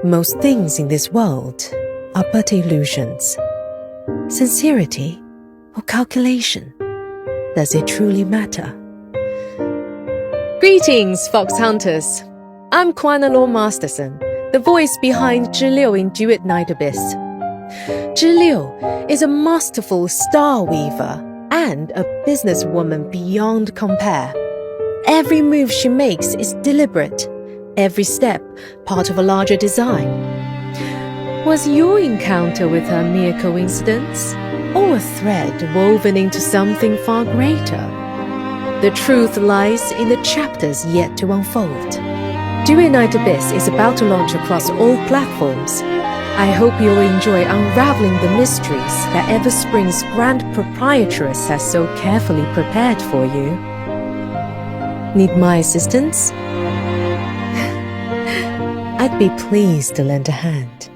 Most things in this world are but illusions. Sincerity or calculation? Does it truly matter? Greetings, Fox Hunters. I'm Quanna Luo Masterson, the voice behind Zhiliu in Duet Night Abyss. Zhiliu is a masterful star weaver and a businesswoman beyond compare. Every move she makes is deliberate, every step part of a larger design. Was your encounter with her mere coincidence, or a thread woven into something far greater? The truth lies in the chapters yet to unfold. Duet Night Abyss is about to launch across all platforms. I hope you'll enjoy unraveling the mysteries that Everspring's grand proprietress has so carefully prepared for you. Need my assistance? I'd be pleased to lend a hand.